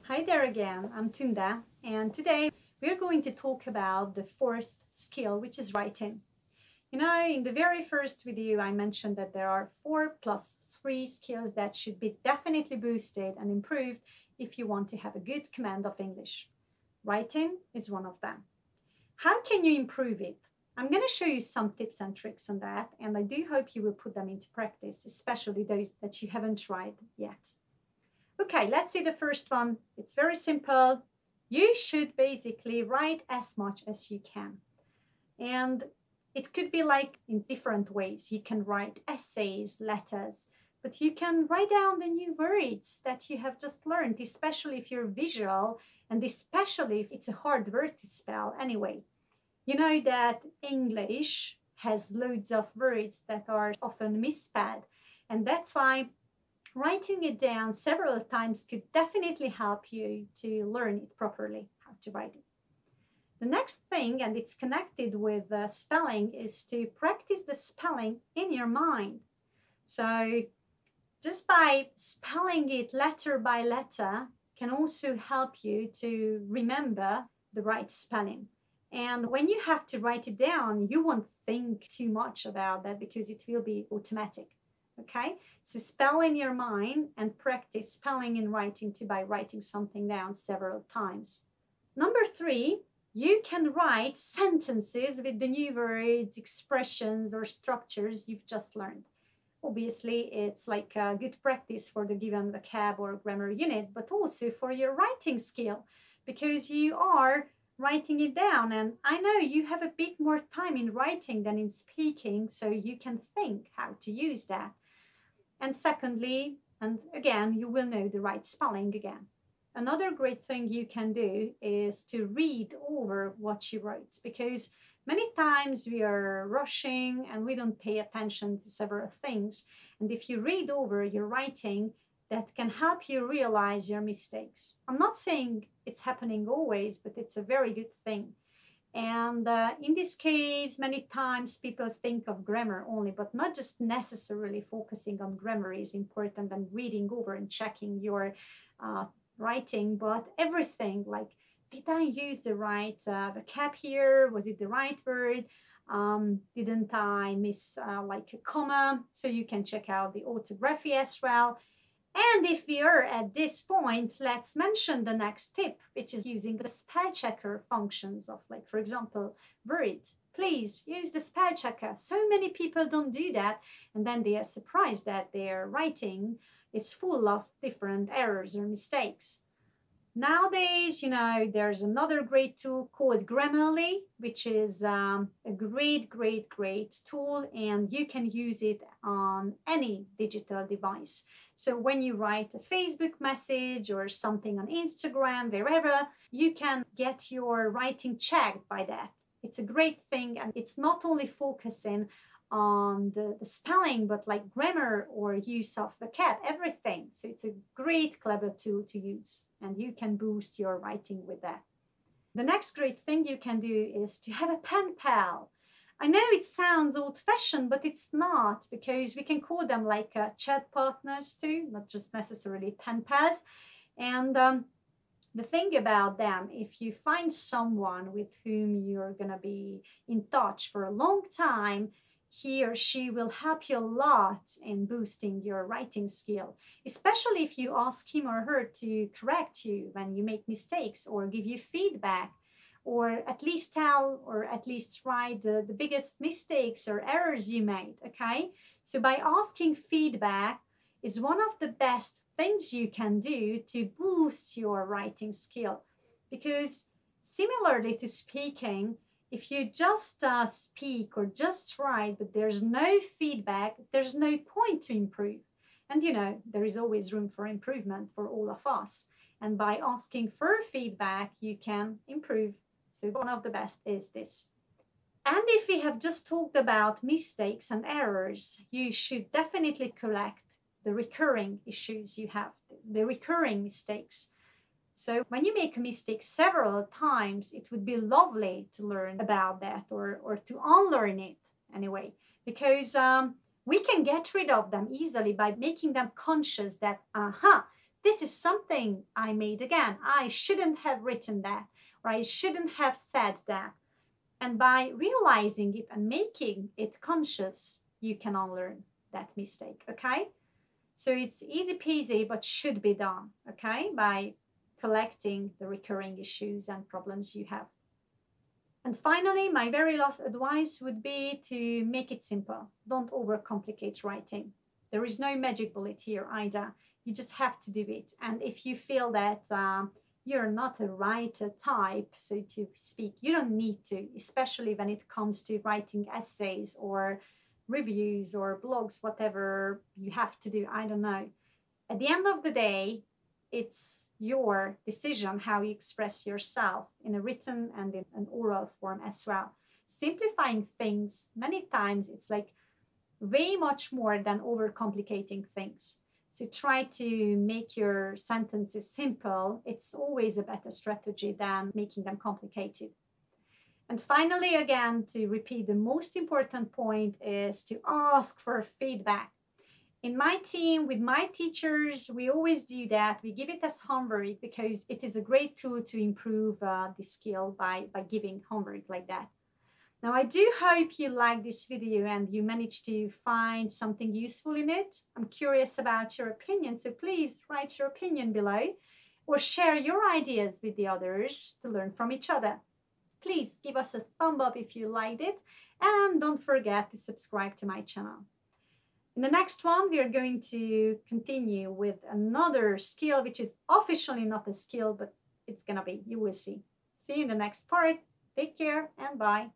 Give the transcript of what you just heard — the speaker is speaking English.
Hi there again, I'm Tunda, and today we're going to talk about the fourth skill, which is writing. You know, in the very first video, I mentioned that there are 4+3 skills that should be definitely boosted and improved if you want to have a good command of English. Writing is one of them. How can you improve it? I'm going to show you some tips and tricks on that, and I do hope you will put them into practice, especially those that you haven't tried yet. Okay, let's see the first one. It's very simple. You should basically write as much as you can. And it could be like in different ways. You can write essays, letters, but you can write down the new words that you have just learned, especially if you're visual and especially if it's a hard word to spell anyway. You know that English has loads of words that are often misspelled, and that's why writing it down several times could definitely help you to learn it properly, how to write it. The next thing, and it's connected with spelling, is to practice the spelling in your mind. So just by spelling it letter by letter can also help you to remember the right spelling. And when you have to write it down, you won't think too much about that because it will be automatic. Okay, so spell in your mind and practice spelling and writing too by writing something down several times. Number 3, you can write sentences with the new words, expressions, or structures you've just learned. Obviously, it's like a good practice for the given vocab or grammar unit, but also for your writing skill because you are writing it down. And I know you have a bit more time in writing than in speaking, so you can think how to use that. And secondly, and again, you will know the right spelling again. Another great thing you can do is to read over what you wrote, because many times we are rushing and we don't pay attention to several things. And if you read over your writing, that can help you realize your mistakes. I'm not saying it's happening always, but it's a very good thing. And in this case, many times people think of grammar only, but not just necessarily focusing on grammar is important and reading over and checking your writing, but everything like, did I use the right vocab here? Was it the right word? Didn't I miss like a comma? So you can check out the orthography as well. And if we are at this point, let's mention the next tip, which is using the spell checker functions of, like, for example, word. Please use the spell checker. So many people don't do that, and then they are surprised that their writing is full of different errors or mistakes. Nowadays, you know, there's another great tool called Grammarly, which is a great tool, and you can use it on any digital device. So when you write a Facebook message or something on Instagram, wherever, you can get your writing checked by that. It's a great thing, and it's not only focusing on the spelling, but like grammar or use of vocab, everything. So it's a great, clever tool to use, and you can boost your writing with that. The next great thing you can do is to have a pen pal. I know it sounds old-fashioned, but it's not, because we can call them like chat partners too, not just necessarily pen pals. And the thing about them, if you find someone with whom you're gonna be in touch for a long time, he or she will help you a lot in boosting your writing skill, especially if you ask him or her to correct you when you make mistakes or give you feedback, or at least tell or at least write the biggest mistakes or errors you made, okay? So by asking feedback is one of the best things you can do to boost your writing skill, because similarly to speaking, if you just speak or just write, but there's no feedback, there's no point to improve. And you know, there is always room for improvement for all of us. And by asking for feedback, you can improve. So one of the best is this. And if we have just talked about mistakes and errors, you should definitely collect the recurring issues you have, the recurring mistakes. So when you make a mistake several times, it would be lovely to learn about that, or to unlearn it anyway, because we can get rid of them easily by making them conscious that, this is something I made again. I shouldn't have written that, or I shouldn't have said that. And by realizing it and making it conscious, you can unlearn that mistake, okay? So it's easy peasy, but should be done, okay? By collecting the recurring issues and problems you have. And finally, my very last advice would be to make it simple. Don't overcomplicate writing. There is no magic bullet here either. You just have to do it. And if you feel that you're not a writer type, so to speak, you don't need to, especially when it comes to writing essays or reviews or blogs, whatever you have to do, I don't know. At the end of the day, it's your decision how you express yourself in a written and in an oral form as well. Simplifying things, many times it's like way much more than overcomplicating things. So try to make your sentences simple. It's always a better strategy than making them complicated. And finally, again, to repeat, the most important point is to ask for feedback. In my team, with my teachers, we always do that. We give it as homework because it is a great tool to improve the skill by giving homework like that. Now, I do hope you like this video and you managed to find something useful in it. I'm curious about your opinion, so please write your opinion below or share your ideas with the others to learn from each other. Please give us a thumb up if you liked it, and don't forget to subscribe to my channel. In the next one, we are going to continue with another skill, which is officially not a skill, but it's gonna be, you will see. See you in the next part. Take care and bye.